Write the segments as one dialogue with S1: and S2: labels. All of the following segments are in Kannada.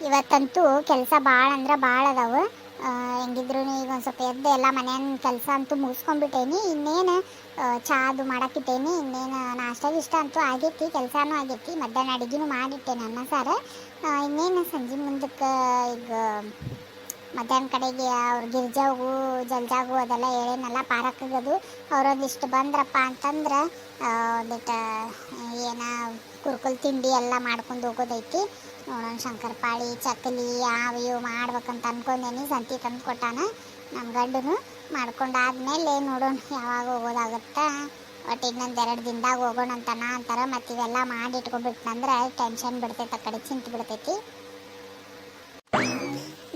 S1: ಇವತ್ತಂತೂ ಕೆಲಸ ಭಾಳ ಅಂದ್ರೆ ಭಾಳ ಅದಾವು. ಹೆಂಗಿದ್ರು ಈಗ ಒಂದು ಸ್ವಲ್ಪ ಎದ್ದು ಎಲ್ಲ ಮನೆಯನ್ನ ಕೆಲಸ ಅಂತೂ ಮುಗಿಸ್ಕೊಂಡ್ಬಿಟ್ಟೇನಿ. ಇನ್ನೇನು ಚಾದು ಮಾಡಾಕಿಟ್ಟೇನಿ. ಇನ್ನೇನು ನಾಷ್ಟ ಇಷ್ಟ ಅಂತೂ ಆಗೈತಿ, ಕೆಲಸನೂ ಆಗೈತಿ. ಮಧ್ಯಾಹ್ನ ಅಡುಗೆನೂ ಮಾಡಿಟ್ಟೇನೆ, ಅನ್ನ ಸಾರು. ಇನ್ನೇನು ಸಂಜೆ ಮುಂದಕ್ಕೆ ಈಗ ಮಧ್ಯಾಹ್ನ ಕಡೆಗೆ ಅವ್ರು ಗಿರ್ಜಾವು ಜಲ್ಜಾಗು ಅದೆಲ್ಲ ಹೇಳೇನಲ್ಲ ಪಾರಕ್ಕಾಗದು. ಅವರೊಂದಿಷ್ಟು ಬಂದ್ರಪ್ಪ ಅಂತಂದ್ರೆ ಒಂದಿಟ್ಟು ಏನ ಕುರ್ಕುಲ್ ತಿಂಡಿ ಎಲ್ಲ ಮಾಡ್ಕೊಂಡು ಹೋಗೋದೈತಿ. ನೋಡೋಣ, ಶಂಕರಪಾಳಿ ಚಕ್ಕಲಿ ಅವು ಇವು ಮಾಡ್ಬೇಕಂತ ಅನ್ಕೊಂಡೇನಿ. ಸಂತಿ ತಂದು ಕೊಟ್ಟಾನ ನಮ್ಮ ಗಂಡನು. ಮಾಡ್ಕೊಂಡಾದ್ಮೇಲೆ ನೋಡೋಣ ಯಾವಾಗ ಹೋಗೋದಾಗುತ್ತಾ. ಒಟ್ಟು ಇನ್ನೊಂದು 2 ದಿನದಾಗ ಹೋಗೋಣ ಅಂತಾರೆ. ಮತ್ತು ಇವೆಲ್ಲ ಮಾಡಿ ಇಟ್ಕೊಂಡ್ಬಿಟ್ನಂದ್ರೆ ಟೆನ್ಷನ್ ಬಿಡ್ತೈತೆ, ಆ ಕಡೆ ಚಿಂತೆ ಬಿಡ್ತೈತಿ.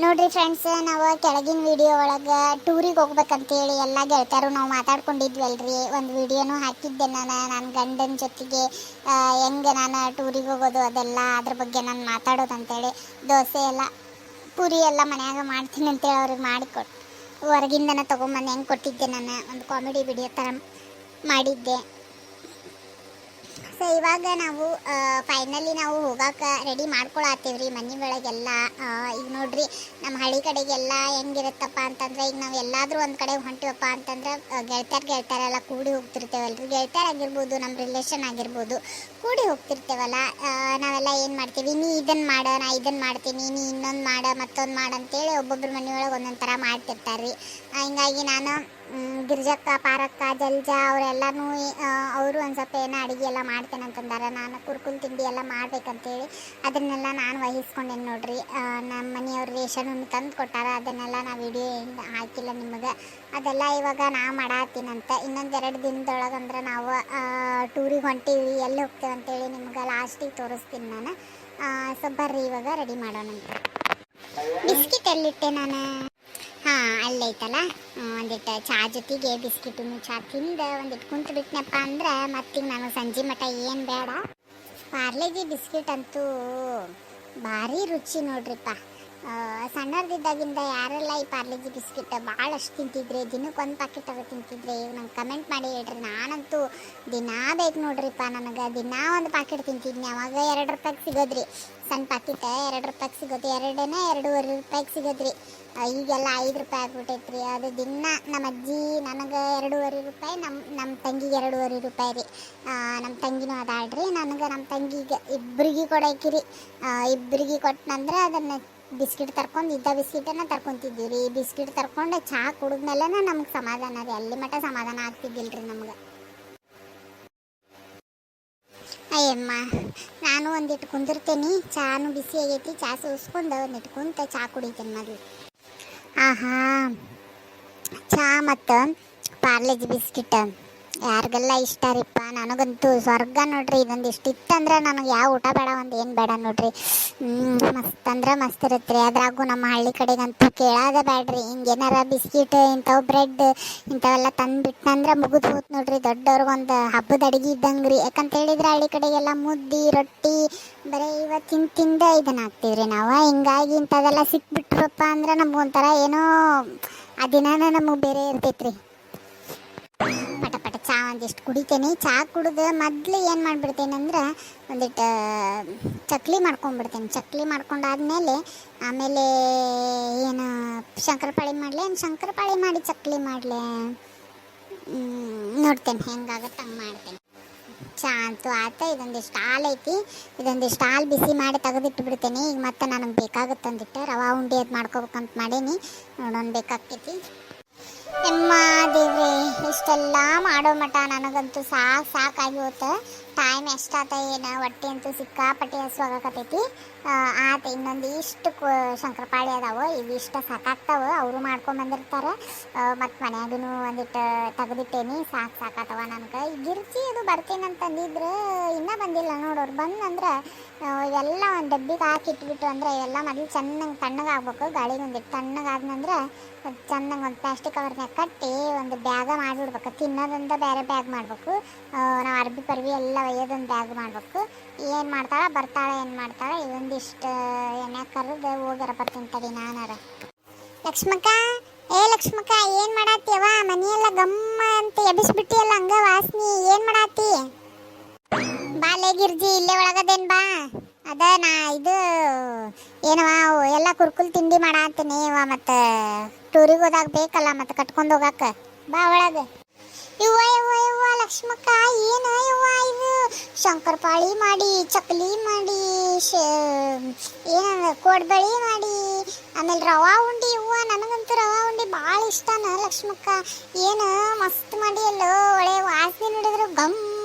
S1: ನೋಡ್ರಿ ಫ್ರೆಂಡ್ಸ್, ನಾವು ಕೆಳಗಿನ ವಿಡಿಯೋ ಒಳಗೆ ಟೂರಿಗೆ ಹೋಗ್ಬೇಕಂತೇಳಿ ಎಲ್ಲ ಗೆಳತಿಯರು ನಾವು ಮಾತಾಡ್ಕೊಂಡಿದ್ವಲ್ರಿ. ಒಂದು ವಿಡಿಯೋನು ಹಾಕಿದ್ದೆ ನನ್ನ ಗಂಡನ ಜೊತೆಗೆ ಹೆಂಗೆ ನಾನು ಟೂರಿಗೆ ಹೋಗೋದು ಅದೆಲ್ಲ ಅದ್ರ ಬಗ್ಗೆ ನಾನು ಮಾತಾಡೋದಂತೇಳಿ. ದೋಸೆ ಎಲ್ಲ ಪೂರಿ ಎಲ್ಲ ಮನ್ಯಾಗ ಮಾಡ್ತೀನಿ ಅಂತೇಳಿ ಅವ್ರಿಗೆ ಮಾಡಿಕೊಟ್ಟು ಹೊರಗಿಂದನೇ ತೊಗೊಂಬಂದು ಹೆಂಗೆ ಕೊಟ್ಟಿದ್ದೆ. ನಾನು ಒಂದು ಕಾಮಿಡಿ ವಿಡಿಯೋ ಥರ ಮಾಡಿದ್ದೆ. ಸೊ ಇವಾಗ ನಾವು ಫೈನಲಿ ನಾವು ಹೋಗಕ್ಕೆ ರೆಡಿ ಮಾಡ್ಕೊಳತ್ತೀವ್ರಿ ಮನೆ ಒಳಗೆಲ್ಲ. ಈಗ ನೋಡ್ರಿ, ನಮ್ಮ ಹಳ್ಳಿ ಕಡೆಗೆಲ್ಲ ಹೆಂಗಿರುತ್ತಪ್ಪ ಅಂತಂದ್ರೆ, ಈಗ ನಾವು ಎಲ್ಲಾದರೂ ಒಂದು ಕಡೆ ಹೊಂಟಿವಪ್ಪ ಅಂತಂದ್ರೆ ಗೆಳತಿಯರೆಲ್ಲ ಕೂಡಿ ಹೋಗ್ತಿರ್ತೇವಲ್ರಿ. ಗೆಳತಿಯರಾಗಿರ್ಬೋದು, ನಮ್ಮ ರಿಲೇಷನ್ ಆಗಿರ್ಬೋದು, ಕೂಡಿ ಹೋಗ್ತಿರ್ತೇವಲ್ಲ. ನಾವೆಲ್ಲ ಏನು ಮಾಡ್ತೀವಿ, ನೀ ಇದನ್ನು ಮಾಡ, ನಾ ಇದನ್ನು ಮಾಡ್ತೀನಿ, ನೀ ಇನ್ನೊಂದು ಮಾಡ, ಮತ್ತೊಂದು ಮಾಡ ಅಂತೇಳಿ ಒಬ್ಬೊಬ್ರು ಮನೆಯೊಳಗೆ ಒಂದೊಂದು ಥರ ಮಾಡ್ತಿರ್ತಾರೆ ರೀ. ಹಿಂಗಾಗಿ ನಾನು ಗಿರ್ಜಕ್ಕ, ಪಾರಕ್ಕ, ಜಲ್ಜಾ ಅವರೆಲ್ಲನೂ ಅವರು ಒಂದು ಸ್ವಲ್ಪ ಏನೋ ಅಡುಗೆ ಎಲ್ಲ ಮಾಡ್ತೇನೆ ಅಂತಂದಾರ. ನಾನು ಕುರ್ಕುಲ್ ತಿಂಡಿ ಎಲ್ಲ ಮಾಡ್ಬೇಕಂತೇಳಿ ಅದನ್ನೆಲ್ಲ ನಾನು ವಹಿಸ್ಕೊಂಡೇನೆ ನೋಡ್ರಿ. ನಮ್ಮ ಮನೆಯವ್ರ ರೇಷನ್ ತಂದು ಕೊಟ್ಟಾರ. ಅದನ್ನೆಲ್ಲ ನಾ ವಿಡಿಯೋ ಏನು ಹಾಕಿಲ್ಲ ನಿಮಗೆ. ಅದೆಲ್ಲ ಇವಾಗ ನಾ ಮಾಡತ್ತೀನಂತ. ಇನ್ನೊಂದು 2 ದಿನದೊಳಗೆ ಅಂದ್ರೆ ನಾವು ಟೂರಿಗೆ ಹೊಂಟೀವಿ. ಎಲ್ಲಿ ಹೋಗ್ತೇವೆ ಅಂತೇಳಿ ನಿಮ್ಗೆ ಲಾಸ್ಟಿಗೆ ತೋರಿಸ್ತೀನಿ ನಾನು. ಸೊ ಬರ್ರಿ ಇವಾಗ ರೆಡಿ ಮಾಡೋಣ. ಬಿಸ್ಕಿಟ್ ಎಲ್ಲಿಟ್ಟೆ ನಾನು? ಹಾಂ, ಅಲ್ಲೈತಲ್ಲ. ಒಂದಿಟ್ಟು ಚಹಾ ಜೊತೆಗೆ ಬಿಸ್ಕಿಟನ್ನು ಚಹಾ ತಿಂದು ಒಂದಿಟ್ಟು ಕುಂತು ಬಿಟ್ನಪ್ಪ ಅಂದ್ರೆ ಮತ್ತೀಗ ನಾನು ಸಂಜೆ ಮಠ ಏನು ಬೇಡ. ಪಾರ್ಲೆಜಿ ಬಿಸ್ಕಿಟ್ ಅಂತೂ ಭಾರಿ ರುಚಿ ನೋಡ್ರಿಪ್ಪ. ಸಣ್ಣದಿದ್ದಾಗಿಂದ ಯಾರೆಲ್ಲ ಈ ಪಾರ್ಲೆಜಿ ಬಿಸ್ಕಿಟ್ ಭಾಳಷ್ಟು ತಿಂತಿದ್ರಿ, ದಿನಕ್ಕೆ 1 ಪ್ಯಾಕೆಟ್ ಅದು ತಿಂತಿದ್ರಿ, ನಂಗೆ ಕಮೆಂಟ್ ಮಾಡಿ ಹೇಳ್ರಿ. ನಾನಂತೂ ದಿನಾ ಬೇಕು ನೋಡ್ರಿಪ್ಪ. ನನಗೆ ದಿನಾ 1 ಪ್ಯಾಕೆಟ್ ತಿಂತಿದ್ನಿ. ಅವಾಗ 2 ರೂಪಾಯಿಗೆ ಸಿಗೋದ್ರಿ. ಸಣ್ಣ ಪ್ಯಾಕೆಟ್ 2 ರೂಪಾಯಿಗೆ ಸಿಗೋದು, 2.5 ರೂಪಾಯಿಗೆ ಸಿಗೋದ್ರಿ. ಈಗೆಲ್ಲ 5 ರೂಪಾಯಿ ಆಗ್ಬಿಟ್ಟೈತ್ರಿ. ಅದು ದಿನ ನಮ್ಮ ಅಜ್ಜಿ ನನಗೆ 2.5 ರೂಪಾಯಿ, ನಮ್ಮ ತಂಗಿಗೆ 2.5 ರೂಪಾಯಿ ರೀ. ನಮ್ಮ ತಂಗಿನೂ ಅದಾಳ್ರಿ. ನನಗೆ ನಮ್ಮ ತಂಗಿಗೆ ಇಬ್ಬರಿಗೆ ಕೊಡಾಕಿರಿ. ಇಬ್ಬರಿಗೆ ಕೊಟ್ಟನಂದ್ರೆ ಅದನ್ನು ಬಿಸ್ಕಿಟ್ ತರ್ಕೊಂಡು ಇದ್ದ ಬಿಸ್ಕಿಟನ್ನು ತರ್ಕೊತಿದ್ದೀವಿ ರೀ. ಬಿಸ್ಕಿಟ್ ತರ್ಕೊಂಡು ಚಹಾ ಕುಡಿದ್ಮೇಲೆ ನಮ್ಗೆ ಸಮಾಧಾನ ರೀ. ಅಲ್ಲಿ ಮಟ್ಟ ಸಮಾಧಾನ ಆಗ್ತಿದ್ದಿಲ್ಲ ರೀ ನಮ್ಗೆ. ಅಯ್ಯಮ್ಮ, ನಾನು ಒಂದಿಟ್ಟು ಕುಂದಿರ್ತೇನೆ. ಚಹಾನು ಬಿಸಿ ಆಗೈತಿ. ಚಹಾ ಸೋಸ್ಕೊಂಡು ಒಂದಿಟ್ಟು ಕುಂತ ಚಹಾ ಕುಡಿತೇನೆ ಮೊದಲು. ಆಹಾ, ಚಹಾ ಮತ್ತು ಪಾರ್ಲೆಜಿ ಬಿಸ್ಕಿಟ್ ಯಾರಿಗೆಲ್ಲ ಇಷ್ಟ ರೀಪ್ಪ. ನನಗಂತೂ ಸ್ವರ್ಗ ನೋಡ್ರಿ. ಇದೊಂದಿಷ್ಟು ಇತ್ತಂದ್ರೆ ನನಗೆ ಯಾವ ಊಟ ಬೇಡ, ಒಂದು ಏನು ಬೇಡ ನೋಡ್ರಿ. ಮಸ್ತ್ ಅಂದ್ರೆ ಮಸ್ತ್ ಇರುತ್ತೆ ರೀ. ಅದ್ರಾಗೂ ನಮ್ಮ ಹಳ್ಳಿ ಕಡೆಗಂತೂ ಕೇಳೋದೇ ಬೇಡ್ರಿ. ಹಿಂಗೇನಾರ ಬಿಸ್ಕಿಟ್ ಇಂಥವು ಬ್ರೆಡ್ ಇಂಥವೆಲ್ಲ ತಂದುಬಿಟ್ನಂದ್ರೆ ಮುಗಿದು ಹೋತ್ ನೋಡ್ರಿ. ದೊಡ್ಡವ್ರಿಗೊಂದು ಹಬ್ಬದ ಅಡುಗೆ ಇದ್ದಂಗೆ ರೀ. ಯಾಕಂತ ಹೇಳಿದ್ರೆ ಹಳ್ಳಿ ಕಡೆಗೆಲ್ಲ ಮುದ್ದೆ ರೊಟ್ಟಿ ಬರೀ ಇವತ್ತು ತಿಂದ ಇದನ್ನ ಹಾಕ್ತೀವ್ರಿ ನಾವು. ಹಿಂಗಾಗಿ ಇಂಥದೆಲ್ಲ ಸಿಕ್ಬಿಟ್ರಪ್ಪ ಅಂದ್ರೆ ನಮ್ಗೊಂಥರ ಏನೋ ಆ ದಿನಾನ ನಮಗೆ ಬೇರೆ ಇರ್ತೈತ್ರಿ. ಪಟ ಪಟ ಚಹಾ ಒಂದಿಷ್ಟು ಕುಡಿತೇನೆ. ಚಹಾ ಕುಡಿದು ಮೊದಲು ಏನು ಮಾಡಿಬಿಡ್ತೇನೆ ಅಂದ್ರೆ ಒಂದಿಟ್ಟು ಚಕ್ಲಿ ಮಾಡ್ಕೊಂಡ್ಬಿಡ್ತೇನೆ. ಚಕ್ಲಿ ಮಾಡ್ಕೊಂಡಾದ್ಮೇಲೆ ಆಮೇಲೆ ಏನು ಶಂಕರಪಾಳಿ ಮಾಡಲಿ, ಶಂಕರಪಾಳಿ ಮಾಡಿ ಚಕ್ಲಿ ಮಾಡಲಿ ನೋಡ್ತೇನೆ. ಹೆಂಗಾಗತ್ತೆ ಹಂಗೆ ಮಾಡ್ತೇನೆ. ಚಹಾ ಅಂತೂ ಆತ. ಇದೊಂದಿಷ್ಟು ಹಾಲು ಐತಿ. ಇದೊಂದಿಷ್ಟು ಹಾಲು ಬಿಸಿ ಮಾಡಿ ತೆಗೆದಿಟ್ಟು ಬಿಡ್ತೇನೆ. ಈಗ ಮತ್ತೆ ನನಗೆ ಬೇಕಾಗುತ್ತೆ ಅಂದಿಟ್ಟು ರವಾ ಉಂಡೆ ಅದು ಮಾಡ್ಕೋಬೇಕಂತ ಮಾಡೀನಿ. ನೋಡೋಣ ಬೇಕಾಗ್ತೈತಿ. ಎಮ್ಮ ದೇವ್ರೆ, ಇಷ್ಟೆಲ್ಲ ಮಾಡೋ ಮಟ ನನಗಂತೂ ಸಾಕಾಗಿ ಹೋತು. ಟೈಮ್ ಎಷ್ಟಾತ ಏನು, ಹೊಟ್ಟೆ ಅಂತೂ ಸಿಕ್ಕಾಪಟ್ಟೆ ಹಸುವಾಗಕತ್ತೈತಿ. ಆತ ಇನ್ನೊಂದು ಇಷ್ಟು ಶಂಕರಪಾಳಿ ಅದಾವೆ. ಇವಿಷ್ಟು ಸಾಕಾಗ್ತಾವೆ. ಅವರು ಮಾಡ್ಕೊಂಬಂದಿರ್ತಾರೆ. ಮತ್ತು ಮನ್ಯಾಗೂ ಒಂದಿಟ್ಟು ತೆಗೆದಿಟ್ಟೇನಿ. ಸಾಕಾತವ ನನಗೆ. ಗಿರ್ಜಿ ಅದು ಬರ್ತೀನಂತಂದಿದ್ರೆ ಇನ್ನೂ ಬಂದಿಲ್ಲ ನೋಡೋರು. ಬಂದಂದ್ರೆ ಇವೆಲ್ಲ ಒಂದು ಡಬ್ಬಿಗೆ ಹಾಕಿಟ್ಬಿಟ್ಟು ಅಂದರೆ ಇವೆಲ್ಲ ಮೊದಲು ಚೆನ್ನಾಗಿ ತಣ್ಣಗಾಗ್ಬೇಕು. ಗಾಳಿಗೆ ಒಂದಿಟ್ಟು ತಣ್ಣಗಾದ್ನಂದ್ರೆ ಚೆನ್ನಾಗಿ ಒಂದು ಪ್ಲಾಸ್ಟಿಕ್ ಕವರ್ನಾಗ ಕಟ್ಟಿ ಒಂದು ಬ್ಯಾಗ ಮಾಡಿಬಿಡ್ಬೇಕು. ತಿನ್ನೋದೊಂದು ಬೇರೆ ಬ್ಯಾಗ್ ಮಾಡಬೇಕು. ನಾವು ಅರ್ಬಿ ಪರ್ವಿ ಎಲ್ಲ ಒಯ್ಯೋದೊಂದು ಬ್ಯಾಗ್ ಮಾಡಬೇಕು. ಏನು ಮಾಡ್ತಾಳೆ ಬರ್ತಾಳೆ, ಏನು ಮಾಡ್ತಾಳೆ ಇದೊಂದಿಷ್ಟು ಎಣ್ಣೆ ಕರೆದು ಹೋಗ್ಯಾರ ಬರ್ತೀನಿ ತಡಿ ನಾನಾರ. ಲಕ್ಷ್ಮಕ್ಕ, ಲಕ್ಷ್ಮಕ್ಕ, ಏನು ಮಾಡತ್ತೀವ? ಮನೆಯೆಲ್ಲ ಗಮ್ಮ ಅಂತ ಎಬ್ಬಿಸ್ಬಿಟ್ಟಿಯಲ್ಲ, ಹಂಗ ವಾಸನಿ. ಏನು ಮಾಡತ್ತಿ? ಬಾಲೆ ಗಿರ್ಜಿ ಇಲ್ಲೇ ಒಳಗದೇನ್ ಬಾ. ಅದ ನಾ ಇದು ಏನವ ಎಲ್ಲ ಕುರ್ಕುಲ್ ತಿಂಡಿ ಮಾಡತ್ತೀನಿ ಮತ್ತೆ ಟೂರಿಗೆ ಹೋದಾಗ ಬೇಕಲ್ಲ ಮತ್ತೆ ಕಟ್ಕೊಂಡು ಹೋಗಾಕ. ಬಾ ಒಳಗೆ. ಯವ್ವ ಯವ್ವ ಯವ್ವ ಲಕ್ಷ್ಮಕ್ಕ, ಏನ ಯವ್ವ ಇದು ಶಂಕರಪಾಳಿ ಮಾಡಿ, ಚಕ್ಲಿ ಮಾಡಿ, ಏನ ಕೋಡ್ಬಳಿ ಮಾಡಿ, ಆಮೇಲೆ ರವಾ ಉಂಡಿ. ಯವ್ವ ನನಗಂತೂ ರವಾ ಉಂಡಿ ಭಾಳ ಇಷ್ಟನ ಲಕ್ಷ್ಮಕ್ಕ. ಏನು ಮಸ್ತ್ ಮಾಡಿ ಎಲ್ಲೋ ಒಳ್ಳೆ ವಾಸನೆ ನೋಡಿದ್ರು ಗಮ್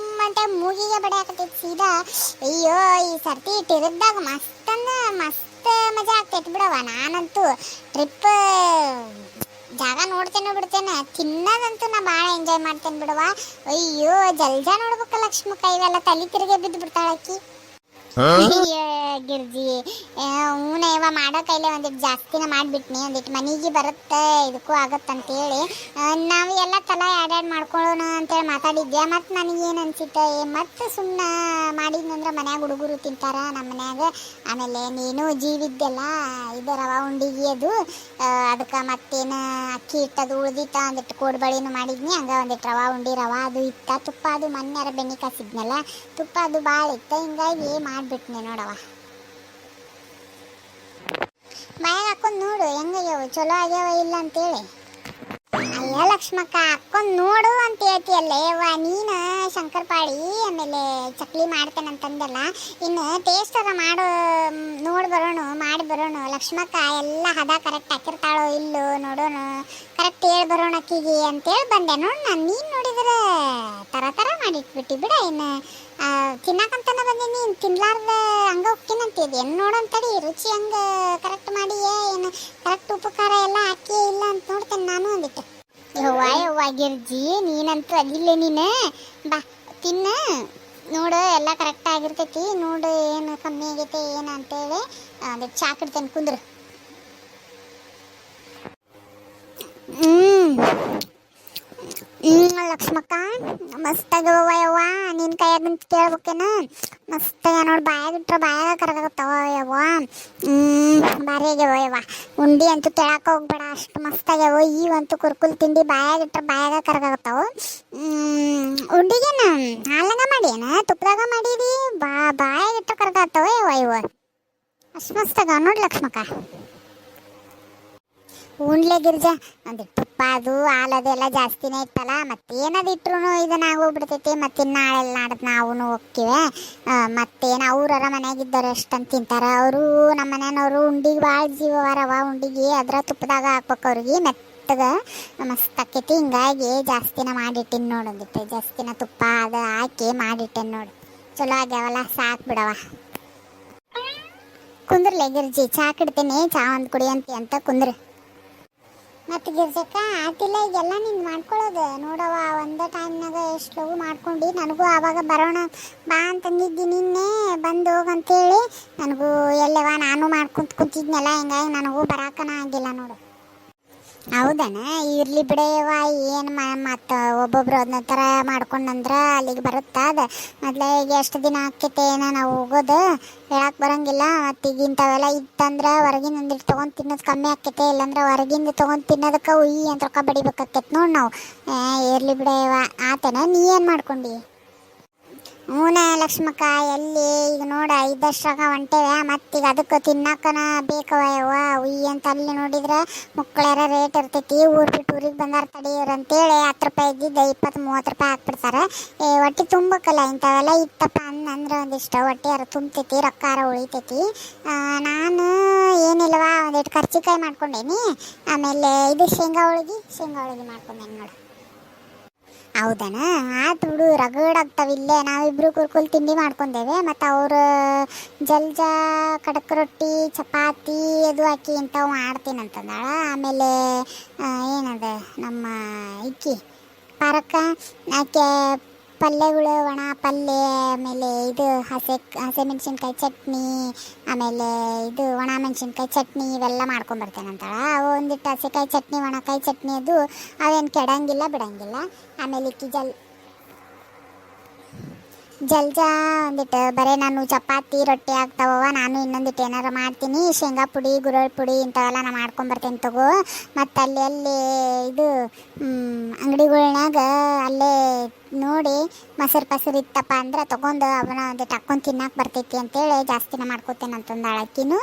S1: ಅಂತ ಮೂಗಿಗೆ ಬಡೆ ಹಾಕತೈತಿ ಸೀದಾ. ಅಯ್ಯೋ ಈ ಸರ್ತಿ ತಿರುಗ್ದಾಗ ಮಸ್ತ್ ಮಜಾ ಆಗ್ತೈತಿ ಬಿಡವ. ನಾನಂತೂ ಟ್ರಿಪ್ ಜಾಗ ನೋಡ್ತೇನೆ ಬಿಡ್ತೇನೆ, ತಿನ್ನೋದಂತೂ ನಾ ಭಾಳ ಎಂಜಾಯ್ ಮಾಡ್ತೇನೆ ಬಿಡವ. ಅಯ್ಯೋ ಜಲ್ಜಾ ನೋಡ್ಬೇಕ ಲಕ್ಷ್ಮಕ್ಕ, ಇವೆಲ್ಲ ತಲೆ ತಿರುಗಿ ಬಿದ್ದು ಬಿಡ್ತಾಳಕ್ಕಿ. ಗಿರ್ಜಿ ಹೂನವ ಮಾಡೋ ಕೈಲೆ ಒಂದಿಟ್ಟು ಜಾಸ್ತಿನ ಮಾಡಿಬಿಟ್ನಿ, ಒಂದಿಟ್ಟು ಮನೆಗೆ ಬರುತ್ತೆ ಇದಕ್ಕೂ ಆಗತ್ತಂತೇಳಿ ನಾವು ಎಲ್ಲ ತಲಾ ಆ್ಯಡ್ ಮಾಡ್ಕೊಳ್ಳೋಣ ಅಂತೇಳಿ ಮಾತಾಡಿದ್ದೆ. ಮತ್ತು ನನಗೇನು ಅನ್ಸಿತ್ತೆ, ಮತ್ತು ಸುಮ್ಮನೆ ಮಾಡಿದ್ನಂದ್ರೆ ಮನ್ಯಾಗ ಹುಡುಗರು ತಿಂತಾರ ನಮ್ಮ ಮನ್ಯಾಗ. ಆಮೇಲೆ ನೀನು ಜೀವಿದ್ದೆಲ್ಲ ಇದು ರವಾ ಉಂಡಿಗೆ ಅದು ಅದಕ್ಕೆ ಮತ್ತೇನು ಅಕ್ಕಿ ಇಟ್ಟದು ಉಳ್ದಿತ್ತ, ಒಂದಿಟ್ಟು ಕೋಡ್ಬಳಿನೂ ಮಾಡಿದ್ನಿ. ಹಂಗೆ ಒಂದಿಟ್ಟು ರವಾ ಉಂಡಿ ರವಾ ಅದು ಇತ್ತ, ತುಪ್ಪ ಅದು ಮೊನ್ನೆರ ಬೆಣ್ಣೆ ಕಾಸಿದ್ನಲ್ಲ, ತುಪ್ಪ ಅದು ಭಾಳ ಇತ್ತು. ಹಿಂಗಾಗಿ ಮಾಡಿಬಿಟ್ನಿ ನೋಡವ. ಬಾಯಾಗ ಹಾಕೊಂಡು ನೋಡು ಹೆಂಗಾಗ್ಯಾವ, ಚಲೋ ಆಗ್ಯಾವ ಇಲ್ಲ ಅಂತೇಳಿ. ಅಯ್ಯ ಲಕ್ಷ್ಮಕ್ಕ, ಹಾಕೊಂಡು ನೋಡು ಅಂತ ಹೇಳ್ತೀಯಲ್ಲ ಯವ್ವ ನೀನು. ಶಂಕರಪಾಳಿ ಆಮೇಲೆ ಚಕ್ಲಿ ಮಾಡ್ತೇನಂತಂದೆಲ್ಲ, ಇನ್ನು ಟೇಸ್ಟ್ ಅದ ಮಾಡೋ ನೋಡಿ ಬರೋಣ, ಮಾಡಿ ಬರೋಣ ಲಕ್ಷ್ಮಕ್ಕ. ಎಲ್ಲ ಹದ ಕರೆಕ್ಟ್ ಹಾಕಿರ್ತಾಳೋ ಇಲ್ಲೋ ನೋಡೋಣ, ಕರೆಕ್ಟ್ ಹೇಳಿ ಬರೋಣ ಅಕ್ಕಿಗೆ ಅಂತೇಳಿ ಬಂದೆ ನೋಡಿ ನಾನು. ನೀನು ನೋಡಿದ್ರೆ ಥರ ಮಾಡಿಟ್ಬಿಟ್ಟು ಬಿಡ. ಇನ್ನು ತಿನ್ನಕಂತನ ಬಂದೆ, ನೀನು ತಿನ್ಲಾರ್ದ ಹಂಗೆ ಹೋಗ್ತೀನಂತಿದ್ದೆ. ಏನು ನೋಡೋಂತಡಿ ರುಚಿ ಹಂಗೆ ಕರೆಕ್ಟ್ ಮಾಡಿ, ಏನು ಕರೆಕ್ಟ್ ಉಪ್ಪು ಖಾರ ಎಲ್ಲ ಹಾಕಿ ಇಲ್ಲ ಅಂತ ನೋಡ್ತೇನೆ ನಾನು ಒಂದಿಟ್ಟು. ಯವ್ವ ಗಿರ್ಜಿ ನೀನಂತೂ ಅದಿಲ್ಲ ನೀನು. ಬಾ ತಿನ್ನ ನೋಡು, ಎಲ್ಲ ಕರೆಕ್ಟ್ ಆಗಿರ್ತೈತಿ ನೋಡು, ಏನು ಕಮ್ಮಿ ಆಗೈತೆ ಏನು ಅಂತೇಳಿ ಒಂದಿಟ್ಟು ಚಾಕಿಡ್ತೇನೆ ಕುಂದ್ರು. ಲಕ್ಷ್ಮಕ್ಕ ಮಸ್ತ್ ಆಗ್ಯವ ಯವ್ವ. ನಿನ್ನ ಕೈಯಾಗ ಕೇಳ್ಬೇಕೇನ? ಮಸ್ತ್ ಆಗ್ಯಾವ ನೋಡಿ, ಬಾಯಾಗಿಟ್ರೆ ಬಾಯಾಗ ಕರಗಾಗತ್ತವ ಯವ್ವ. ಭಾರಿ ಆಗ್ಯಾವ ಯವ್ವ. ಉಂಡಿ ಅಂತೂ ತೆಳಕ್ಕೆ ಹೋಗ್ಬೇಡ, ಅಷ್ಟು ಮಸ್ತ್ ಆಗ್ಯಾವ. ಈವಂತೂ ಕುರ್ಕುಲ್ ತಿಂಡಿ ಬಾಯಾಗಿಟ್ರೆ ಬಾಯಾಗ ಕರಗಾಗತ್ತವ. ಉಂಡಿಗೇನ ಹಾಲಾಗ ಮಾಡಿ ಏನ ತುಪ್ಪದಾಗ ಮಾಡಿದಿ? ಬಾಯಾಗಿಟ್ರೆ ಕರಗಾಗತ್ತವ ಯವ್ವ ಇವ. ಅಷ್ಟು ಮಸ್ತ್ ಆಗ್ಯಾವ ನೋಡಿ ಲಕ್ಷ್ಮಕ್ಕ. ಉಣ್ಲೆ ಗಿರ್ಜಾ ಒಂದಿಟ್ಟು ತುಪ್ಪ ಅದು ಹಾಲದು ಎಲ್ಲ ಜಾಸ್ತಿನೇ ಇತ್ತಲ್ಲ, ಮತ್ತೇನದು ಇಟ್ರು ಇದನ್ನ ಆಗೋಗ್ಬಿಡ್ತೈತಿ. ಮತ್ತೆ ನಾಳೆಲ್ಲ ನಾಡ್ದು ನಾವು ಹೋಗ್ತೀವಿ. ಮತ್ತೇನು ಅವ್ರರ ಮನೆಯಾಗಿದ್ದಾರೆ ಎಷ್ಟಂತ ತಿಂತಾರೆ ಅವರು. ನಮ್ಮ ಮನೆಯವರು ಉಂಡಿಗೆ ಭಾಳ ಜೀವ ರವ ಉಂಡಿಗೆ, ಅದ್ರ ತುಪ್ಪದಾಗ ಹಾಕ್ಬೇಕು ಅವ್ರಿಗೆ, ಮೆತ್ತಗೆ ಮಸ್ತ್ ಆಕೈತಿ. ಹಿಂಗಾಗಿ ಜಾಸ್ತಿನ ಮಾಡಿಟ್ಟಿನಿ ನೋಡಿ, ಒಂದಿಟ್ಟು ಜಾಸ್ತಿನ ತುಪ್ಪ ಅದು ಹಾಕಿ ಮಾಡಿಟ್ಟೇನೆ ನೋಡಿ. ಚಲೋ ಆಗ್ಯಾವಲ್ಲ, ಸಾಕು ಬಿಡವ. ಕುಂದ್ರಲೆ ಗಿರ್ಜಿ, ಚಾ ಕಿಡ್ತೀನಿ, ಚಾ ಒಂದು ಕುಡಿಯಂತಿ ಅಂತ ಕುಂದ್ರ. ಮತ್ತು ಗಿರ್ಜಕ್ಕ ಆತಿಲ್ಲ ಈಗೆಲ್ಲ ನೀನು ಮಾಡ್ಕೊಳ್ಳೋದು ನೋಡವ. ಒಂದೇ ಟೈಮ್ನಾಗ ಎಷ್ಟು ಲಗು ಮಾಡ್ಕೊಂಡು ನನಗೂ ಆವಾಗ ಬರೋಣ ಬಾ ಅಂತಂದಿದ್ದಿ. ನಿನ್ನೆ ಬಂದು ಹೋಗಂತೇಳಿ ನನಗೂ ಎಲ್ಲವ ನಾನು ಮಾಡ್ಕೊಂತ ಕುಂತಿದ್ನಲ್ಲ, ಹಿಂಗಾಗಿ ನನಗೂ ಬರಾಕನ ಆಗಿಲ್ಲ ನೋಡು. ಹೌದನ? ಇರ್ಲಿ ಬಿಡೆಯವ, ಏನು ಮತ್ತು ಒಬ್ಬೊಬ್ರು ಅದನ್ನ ಥರ ಮಾಡ್ಕೊಂಡಂದ್ರೆ ಅಲ್ಲಿಗೆ ಬರುತ್ತಾ ಅದು. ಮೊದಲೇ ಈಗ ಎಷ್ಟು ದಿನ ಆಕೈತೆ ಏನೋ ನಾವು ಹೋಗೋದು, ಹೇಳಕ್ಕೆ ಬರೋಂಗಿಲ್ಲ. ಮತ್ತು ಈಗ ಇಂಥವೆಲ್ಲ ಇತ್ತಂದ್ರೆ ಹೊರಗಿನ ಒಂದಿಟ್ಟು ತೊಗೊಂಡು ತಿನ್ನೋದು ಕಮ್ಮಿ ಆಕೈತೆ, ಇಲ್ಲಾಂದ್ರೆ ಹೊರಗಿಂದ ತೊಗೊಂಡು ತಿನ್ನೋದಕ್ಕೆ ಉಯ್ಯಿ ಅಂತ ರೊಕ್ಕ ಬಡಿಬೇಕಾಕೈತೆ ನೋಡಿ ನಾವು. ಇರ್ಲಿ ಬಿಡೆಯವ. ಆತನ ನೀ ಏನು ಮಾಡ್ಕೊಂಡು? ಹೂನ ಲಕ್ಷ್ಮಕ್ಕ, ಎಲ್ಲಿ ಈಗ ನೋಡ ಇದ್ದಷ್ಟಾಗ ಹೊಂಟೇವೆ, ಮತ್ತೀಗ ಅದಕ್ಕೆ ತಿನ್ನಕನ ಬೇಕವ ಯವ್ವ. ಉಯ್ಯಿ ಅಂತ ಅಲ್ಲಿ ನೋಡಿದ್ರೆ ಮುಕ್ಕಳ್ಯಾರ ರೇಟ್ ಇರ್ತೈತಿ. ಊರು ಬಿಟ್ಟು ಊರಿಗೆ ಬಂದಾರ ತಡಿಯೋರು ಅಂತೇಳಿ 10 ರೂಪಾಯಿ ಇದ್ದಿದ್ದು 20-30 ರೂಪಾಯಿ ಹಾಕ್ಬಿಡ್ತಾರೆ. ಹೊಟ್ಟೆ ತುಂಬಕ್ಕಲ್ಲ ಇಂಥವೆಲ್ಲ ಇತ್ತಪ್ಪ ಅಂದ್ರೆ ಒಂದಿಷ್ಟು ಹೊಟ್ಟೆ ಯಾರು ತುಂಬ್ತೈತಿ, ರೊಕ್ಕಾರ ಉಳಿತೈತಿ. ನಾನು ಏನಿಲ್ಲವಾ ಒಂದಿಟ್ಟು ಕರ್ಚಿಕಾಯಿ ಮಾಡ್ಕೊಂಡೇನಿ, ಆಮೇಲೆ ಇದು ಶೇಂಗಾ ಹೋಳಿಗೆ ಮಾಡ್ಕೊಂಡೇನಿ ನೋಡು. ಹೌದನ? ಆತು ಬಿಡು, ರಗಡಾಗ್ತಾವ. ಇಲ್ಲೇ ನಾವಿಬ್ರು ಕುರ್ಕುಲ್ ತಿಂಡಿ ಮಾಡ್ಕೊಂಡೇವೆ, ಮತ್ತು ಅವರು ಜಲ್ಜಾ ಕಡಕ್ ರೊಟ್ಟಿ ಚಪಾತಿ ಅದು ಹಾಕಿ ಇಂಥವು ಮಾಡ್ತೀನಂತಂದಾಳ. ಆಮೇಲೆ ಏನದ ನಮ್ಮ ಇಕ್ಕಿ ಪಾರಕ್ಕ ಆಕೆ ಪಲ್ಯಗಳು, ಒಣ ಪಲ್ಯ, ಆಮೇಲೆ ಇದು ಹಸಿಮೆಣ್ಸಿನ್ಕಾಯಿ ಚಟ್ನಿ, ಆಮೇಲೆ ಇದು ಒಣ ಮೆಣಸಿನ್ಕಾಯಿ ಚಟ್ನಿ ಇವೆಲ್ಲ ಮಾಡ್ಕೊಂಬರ್ತೇನಂತಾಳ. ಅವು ಒಂದಿಟ್ಟು ಹಸಿಕಾಯಿ ಚಟ್ನಿ ಒಣಕಾಯಿ ಚಟ್ನಿ ಅದು ಅವೇನು ಕೆಡಂಗಿಲ್ಲ ಬಿಡಂಗಿಲ್ಲ. ಆಮೇಲೆ ಇಕ್ಕಿ ಜಲ್ಜಾ ಒಂದಿಟ್ಟು ಬರೀ ನಾನು ಚಪಾತಿ ರೊಟ್ಟಿ ಆಗ್ತಾವ, ನಾನು ಇನ್ನೊಂದಿಟ್ಟು ಏನಾರು ಮಾಡ್ತೀನಿ. ಶೇಂಗಾ ಪುಡಿ ಗುರಳ್ ಪುಡಿ ಇಂಥವೆಲ್ಲ ನಾನು ಮಾಡ್ಕೊಂಬರ್ತೇನೆ ತಗೋ. ಮತ್ತು ಅಲ್ಲಿ ಇದು ಅಂಗಡಿಗಳ್ನಾಗ ಅಲ್ಲೇ ನೋಡಿ ಮೊಸರು ಪಸರು ಇತ್ತಪ್ಪ ಅಂದ್ರೆ ತೊಗೊಂಡು ಅವನ ಒಂದು ಟಕ್ಕೊಂಡು ತಿನ್ನಕ್ಕೆ ಬರ್ತೈತಿ ಅಂತೇಳಿ ಜಾಸ್ತಿನ ಮಾಡ್ಕೋತೇನೆ ಅಂತಂದಾಳ ಆಕಿನೂ.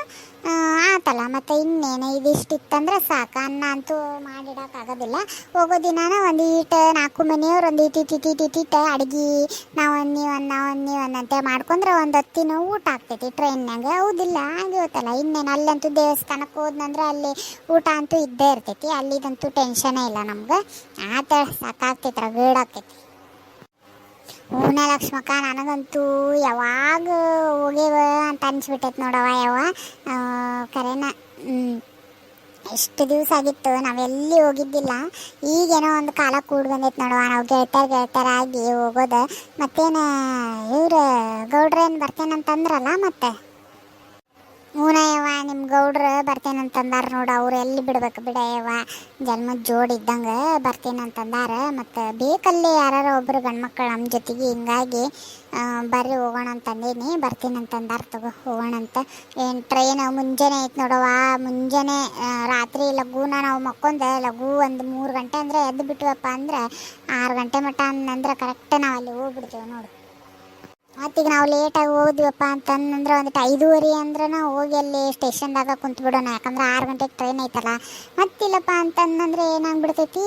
S1: ಆತಲ್ಲ ಮತ್ತು ಇನ್ನೇನು ಇದಿಷ್ಟು ಇತ್ತಂದ್ರೆ ಸಾಕು. ಅನ್ನ ಅಂತೂ ಮಾಡಿಡೋಕ್ಕಾಗೋದಿಲ್ಲ. ಹೋಗೋ ದಿನಾನ ಒಂದು ಈಟು 4 ಮನೆಯವ್ರು ಒಂದು ಇಟ್ಟಿಟ್ಟು ಅಡ್ಗೆ ನಾವೊಂದು ಅಂತೇಳಿ ಮಾಡ್ಕೊಂಡ್ರೆ ಒಂದು ಹೊತ್ತಿನ ಊಟ ಆಗ್ತೈತಿ ಟ್ರೈನ್ನಾಗ. ಹೌದಿಲ್ಲ, ಆಗಿವತ್ತಲ್ಲ. ಇನ್ನೇನು ಅಲ್ಲಂತೂ ದೇವಸ್ಥಾನಕ್ಕೆ ಹೋದ್ನಂದ್ರೆ ಅಲ್ಲಿ ಊಟ ಅಂತೂ ಇದ್ದೇ ಇರ್ತೈತಿ. ಅಲ್ಲಿದಂತೂ ಟೆನ್ಷನೇ ಇಲ್ಲ ನಮ್ಗೆ. ಆತ ಸಾಕಾಗ್ತೈತಿ, ರಗಡಾಗ್ತೈತಿ. ಹೂನ ಲಕ್ಷ್ಮಕ್ಕ, ನನಗಂತೂ ಯಾವಾಗ ಹೋಗ್ಯವ ಅಂತ ಅನ್ಸ್ಬಿಟ್ಟೈತೆ ನೋಡವ. ಕರೆನ ಎಷ್ಟು ದಿವಸ ಆಗಿತ್ತು ನಾವೆಲ್ಲಿ ಹೋಗಿದ್ದಿಲ್ಲ. ಈಗೇನೋ ಒಂದು ಕಾಲ ಕೂಡಿ ಬಂದೈತೆ ನೋಡವ, ನಾವು ಗೆಳತಿಯರಾಗಿ ಹೋಗೋದು. ಮತ್ತೇನು ಇವ್ರು ಗೌಡ್ರೇನು ಬರ್ತೇನಂತಂದ್ರಲ್ಲ ಮತ್ತೆ. ಹೂನ ಯವ್ವ, ನಿಮ್ಮ ಗೌಡ್ರು ಬರ್ತೇನಂತಂದಾರ ನೋಡು. ಅವ್ರು ಎಲ್ಲಿ ಬಿಡ್ಬೇಕು ಬಿಡಯವ್ವ, ಜನ್ಮದ ಜೋಡಿ ಇದ್ದಂಗೆ ಬರ್ತೇನಂತಂದಾರ. ಮತ್ತು ಬೇಕಲ್ಲಿ ಯಾರು ಒಬ್ಬರು ಗಂಡ್ಮಕ್ಳು ನಮ್ಮ ಜೊತೆಗೆ. ಹಿಂಗಾಗಿ ಬರ್ರಿ ಹೋಗೋಣ ಅಂತಂದೀನಿ. ಬರ್ತೀನಂತಂದಾರ, ತಗೋ ಹೋಗೋಣಂತ. ಏನು ಟ್ರೈನ್ ಮುಂಜಾನೆ ಐತೆ ನೋಡವ. ಮುಂಜಾನೆ ರಾತ್ರಿ ಲಘೂನ ನಾವು ಮಕ್ಕೊಂಡೆ ಲಘು ಒಂದು 3 ಗಂಟೆ ಅಂದರೆ ಎದ್ದು ಬಿಟ್ವಪ್ಪ ಅಂದ್ರೆ 6 ಗಂಟೆ ಮಟ್ಟ ಅಂದ್ರೆ ಕರೆಕ್ಟ್ ನಾವು ಅಲ್ಲಿ ಹೋಗ್ಬಿಡ್ತೀವಿ ನೋಡು. ಮತ್ತೀಗ ನಾವು ಲೇಟಾಗಿ ಹೋದ್ವಪ್ಪ ಅಂತಂದ್ರೆ ಒಂದು 5:30 ಅಂದ್ರೆ ಹೋಗಿ ಅಲ್ಲಿ ಸ್ಟೇಷನ್ದಾಗ ಕುಂತ್ಬಿಡೋಣ. ಯಾಕಂದ್ರೆ 6 ಗಂಟೆಗೆ ಟ್ರೈನ್ ಐತಲ್ಲ. ಮತ್ತಿಲ್ಲಪ್ಪ ಅಂತಂದ್ರೆ ಏನಾಗ್ಬಿಡ್ತೈತಿ,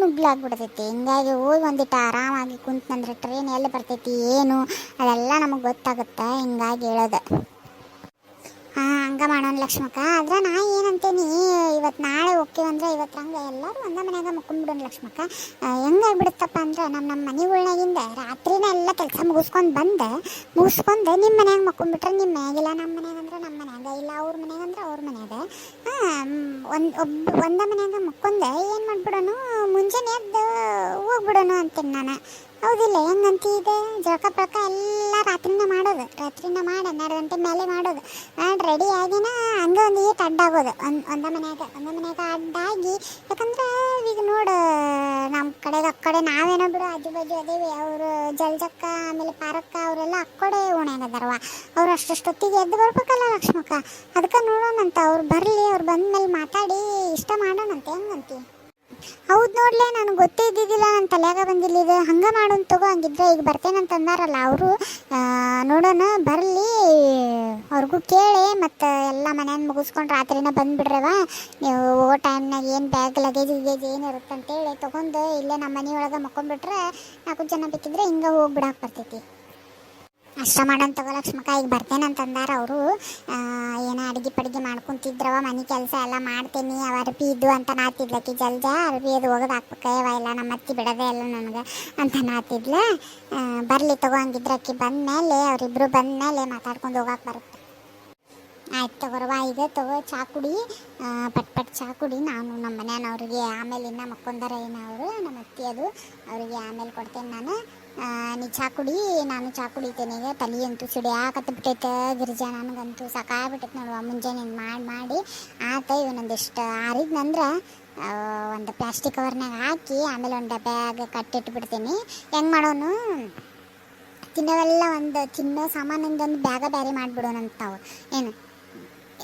S1: ನುಗ್ಲಾಗ್ಬಿಡ್ತೈತಿ. ಹಿಂಗಾಗಿ ಹೋಗಿ ಒಂದಿಟ್ಟು ಆರಾಮಾಗಿ ಕುಂತಂದ್ರೆ ಟ್ರೈನ್ ಎಲ್ಲಿ ಬರ್ತೈತಿ ಏನು ಅದೆಲ್ಲ ನಮಗೆ ಗೊತ್ತಾಗುತ್ತೆ. ಹಿಂಗಾಗಿ ಹೇಳೋದು. ಹಂಗೆ ಮಾಡೋಣ ಲಕ್ಷ್ಮಕ್ಕ. ಆದ್ರೆ ನಾ ಏನಂತೇನಿ, ಇವತ್ತು ನಾಳೆ ಹೋಗ್ತೀವಂದ್ರೆ ಇವತ್ತು ಹಂಗೆ ಎಲ್ಲರೂ ಒಂದೇ ಮನ್ಯಾಗ ಮುಕ್ಕೊಂಡ್ಬಿಡೋಣ ಲಕ್ಷ್ಮಕ್ಕ. ಹೆಂಗಾಗ್ಬಿಡುತ್ತಪ್ಪ ಅಂದ್ರೆ ನಮ್ಮ ಮನೆಗಳ್ನಾಗಿಂದ ರಾತ್ರಿನೇ ಎಲ್ಲ ಕೆಲಸ ಮುಗಿಸ್ಕೊಂಡು ನಿಮ್ಮ ಮನ್ಯಾಗ ಮಕ್ಕೊಂಡ್ಬಿಟ್ರೆ ನಿಮ್ಮ ಮನ್ಯಾಗಿಲ್ಲ, ನಮ್ಮ ಮನ್ಯಾಗ ಅಂದ್ರೆ ನಮ್ಮ ಮನ್ಯಾಗ ಇಲ್ಲ, ಅವ್ರ ಮನ್ಯಾಗ ಅಂದ್ರೆ ಅವ್ರ ಮನ್ಯಾಗ ಒಂದೇ ಮನ್ಯಾಗ ಮುಕ್ಕೊಂಡೆ ಏನು ಮಾಡ್ಬಿಡೋಣ, ಮುಂಜಾನೆ ಎದ್ದು ಹೋಗ್ಬಿಡೋಣ ಅಂತೀನಿ ನಾನು. ಹೌದಿಲ್ಲ, ಹೆಂಗಂತಿದೆ ಜಳಕ ಪಳಕ ಎಲ್ಲ ರಾತ್ರಿನ ಮಾಡೋದು. ರಾತ್ರಿನ ಮಾಡಿ 12 ಗಂಟೆ ಮೇಲೆ ಮಾಡೋದು. ರೆಡಿ ಆಗಿನ ಹಂಗೆ ಒಂದು ಈಟ್ ಅಡ್ಡಾಗೋದು ಒಂದೇ ಮನ್ಯಾಗ ಅಡ್ಡಾಗಿ. ಯಾಕಂದ್ರೆ ಈಗ ನೋಡು, ನಮ್ಮ ಕಡೆಗೆ ಅಕ್ಕಡೆ ನಾವೇನೋ ಬಿಡು ಆಜು ಬಾಜು ಅದೇವಿ. ಅವರು ಜಲ್ಜಕ್ಕ ಆಮೇಲೆ ಪಾರಕ್ಕ ಅವರೆಲ್ಲ ಅಕ್ಕಡೆ ಓಣ್ಯಾಗದಾರವ. ಅವ್ರು ಅಷ್ಟೊತ್ತಿಗೆ ಎದ್ದು ಬರ್ಬೇಕಲ್ಲ ಲಕ್ಷ್ಮಕ್ಕ. ಅದಕ್ಕೆ ನೋಡೋಣಂತ, ಅವ್ರು ಬರಲಿ, ಅವ್ರು ಬಂದ್ಮೇಲೆ ಮಾತಾಡಿ ಇಷ್ಟ ಮಾಡೋಣಂತೆ. ಹೆಂಗಂತಿ? ಹೌದು ನೋಡ್ಲೆ, ನನಗೆ ಗೊತ್ತೇ ಇದ್ದಿದ್ದಿಲ್ಲ, ನನ್ನ ತಲೆಯಾಗ ಬಂದಿಲ್ಲ ಇದು. ಹಂಗೆ ಮಾಡೋಣ ತಗೋ. ಹಂಗಿದ್ರೆ ಈಗ ಬರ್ತೇನಂತ ಅಂದಾರಲ್ಲ ಅವರು, ನೋಡೋಣ ಬರಲಿ. ಅವ್ರಿಗೂ ಕೇಳಿ ಮತ್ತು ಎಲ್ಲ ಮನೇನ ಮುಗಿಸ್ಕೊಂಡು ರಾತ್ರಿನ ಬಂದುಬಿಡ್ರವ. ನೀವು ಹೋಗೋ ಟೈಮ್ನಾಗ ಏನು ಬ್ಯಾಗ್ ಲಗೇಜ್ ಏನು ಇರುತ್ತೆ ಅಂತೇಳಿ ತೊಗೊಂಡು ಇಲ್ಲೇ ನಮ್ಮ ಮನೆಯೊಳಗೆ ಮಕ್ಕೊಂಡ್ಬಿಟ್ರೆ 4 ಜನ ಬೇಕಿದ್ರೆ ಹಿಂಗೆ ಹೋಗ್ಬಿಡಕ್ಕೆ ಬರ್ತೈತಿ. ಅಷ್ಟ ಮಾಡೋಣ ತಗೋ ಲಕ್ಷ್ಮಕ್ಕ. ಈಗ ಬರ್ತೇನಂತಂದಾರ ಅವರು. ಏನೋ ಅಡುಗೆ ಮಾಡ್ಕೊತಿದ್ರವ. ಮನೆ ಕೆಲಸ ಎಲ್ಲ ಮಾಡ್ತೇನೆ, ಅವ ಅರ್ಬಿ ಇದ್ದು ಅಂತ ನಾತಿದ್ಲಕ್ಕಿ. ಜಲ್ಜ ಅರ್ಬಿ ಅದು ಒಗದು ಹಾಕ್ಬೇಕವ, ಇಲ್ಲ ನಮ್ಮ ಅತ್ತಿ ಬಿಡೋದೇ ಇಲ್ಲ ನನಗೆ ಅಂತ ನಾತಿದ್ಲ. ಬರಲಿ ತಗೋ. ಹಂಗಿದ್ರೆ ಅಕ್ಕಿ ಬಂದಮೇಲೆ ಅವರಿಬ್ಬರು ಬಂದಮೇಲೆ ಮಾತಾಡ್ಕೊಂಡು ಹೋಗಕ್ಕೆ ಬರುತ್ತೆ. ಆಯ್ತು ತಗೋರವ. ಈಗ ತಗೋ, ಚಾ ಕುಡಿ, ಪಟ್ ಚಾ ಕುಡಿ. ನಾನು ನಮ್ಮ ಮನೆಯವ್ರಿಗೆ ಆಮೇಲೆ ಇನ್ನೂ ಮಕ್ಕೊಂದಾರ ಏನೋ ಅವರು, ನಮ್ಮ ಅತ್ತಿ ಅದು, ಅವರಿಗೆ ಆಮೇಲೆ ಕೊಡ್ತೇನೆ ನಾನು. ನೀ ಚಾ ಕುಡಿ, ನಾನು ಚಾ ಕುಡಿತೇನೆ. ಈಗ ತಲೆ ಅಂತೂ ಸಿಡಿಯಾಕತ್ಬಿಟ್ಟೈತೆ ಗಿರಿಜಾ. ನನಗಂತೂ ಸಾಕಾಗ್ಬಿಟ್ಟೈತೆ ನೋಡುವ. ಮುಂಜಾನೆ ಮಾಡಿ ಆತ ಇವನೊಂದಿಷ್ಟು ಆರಿದ್ನಂದ್ರೆ ಒಂದು ಪ್ಲಾಸ್ಟಿಕ್ ಕವರ್ನಾಗ ಹಾಕಿ ಆಮೇಲೆ ಒಂದು ಡಬ್ಯಾಗ ಕಟ್ಟಿಟ್ಬಿಡ್ತೀನಿ. ಹೆಂಗೆ ಮಾಡೋನು, ತಿನ್ನೋವೆಲ್ಲ ಒಂದು ತಿನ್ನೋ ಸಾಮಾನಿಂದೊಂದು ಬ್ಯಾರೆ ಮಾಡಿಬಿಡೋಣಂತ ನಾವು. ಏನು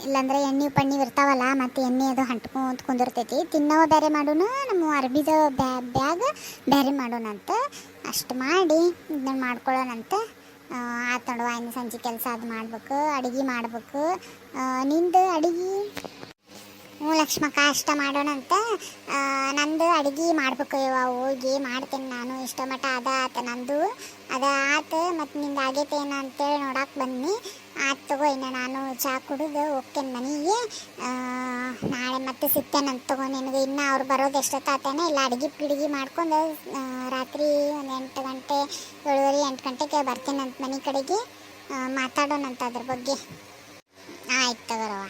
S1: ಇಲ್ಲಾಂದ್ರೆ ಎಣ್ಣೆ ಪಣ್ಣಿ ಇರ್ತಾವಲ್ಲ, ಮತ್ತು ಎಣ್ಣೆ ಅದು ಅಂಟ್ಕೊಂತ ಕುಂದಿರ್ತೈತಿ. ತಿನ್ನೋ ಬೇರೆ ಮಾಡೋಣ, ನಮ್ಮ ಅರ್ಬಿದ ಬ್ಯಾಗ್ ಬೇರೆ ಮಾಡೋಣಂತ. ಅಷ್ಟು ಮಾಡಿ ಇದನ್ನ ಮಾಡ್ಕೊಳ್ಳೋಣಂತ. ಆತ ನೋಡುವ. ಇನ್ನು ಸಂಜೆ ಕೆಲಸ ಅದು ಮಾಡ್ಬೇಕು, ಅಡುಗೆ ಮಾಡ್ಬೇಕು. ನಿಂದು ಅಡುಗೆ? ಹ್ಞೂ ಲಕ್ಷ್ಮಕ್ಕ, ಅಷ್ಟ ಮಾಡೋಣಂತ. ನಂದು ಅಡುಗೆ ಮಾಡ್ಬೇಕು. ಹೋಗಿ ಮಾಡ್ತೇನೆ ನಾನು. ಇಷ್ಟ ಮಟ್ಟ ಆತ ನಂದು ಆತ. ಮತ್ತು ನಿಂದು ಆಗೈತೇನು ಅಂತೇಳಿ ನೋಡಕ್ಕೆ ಬನ್ನಿ. ಆಯ್ತು ತಗೋ. ಇನ್ನು ನಾನು ಚಹಾ ಕುಡಿದು ಹೋಗ್ತೇನೆ ಮನೆಗೆ. ನಾಳೆ ಮತ್ತೆ ಸಿಗ್ತೇನಂತ ತಗೋ ನಿನಗೆ. ಇನ್ನು ಅವ್ರು ಬರೋದು ಎಷ್ಟೊತ್ತಾತೇನೆ ಇಲ್ಲ ಅಡುಗೆ ಮಾಡ್ಕೊಂಡು ರಾತ್ರಿ ಒಂದು 8 ಗಂಟೆ 7:30 8 ಗಂಟೆಗೆ ಬರ್ತೇನಂತ ಮನೆ ಕಡೆಗೆ. ಮಾತಾಡೋಣಂತ ಅದ್ರ ಬಗ್ಗೆ. ಆಯ್ತು ತಗೋರವ.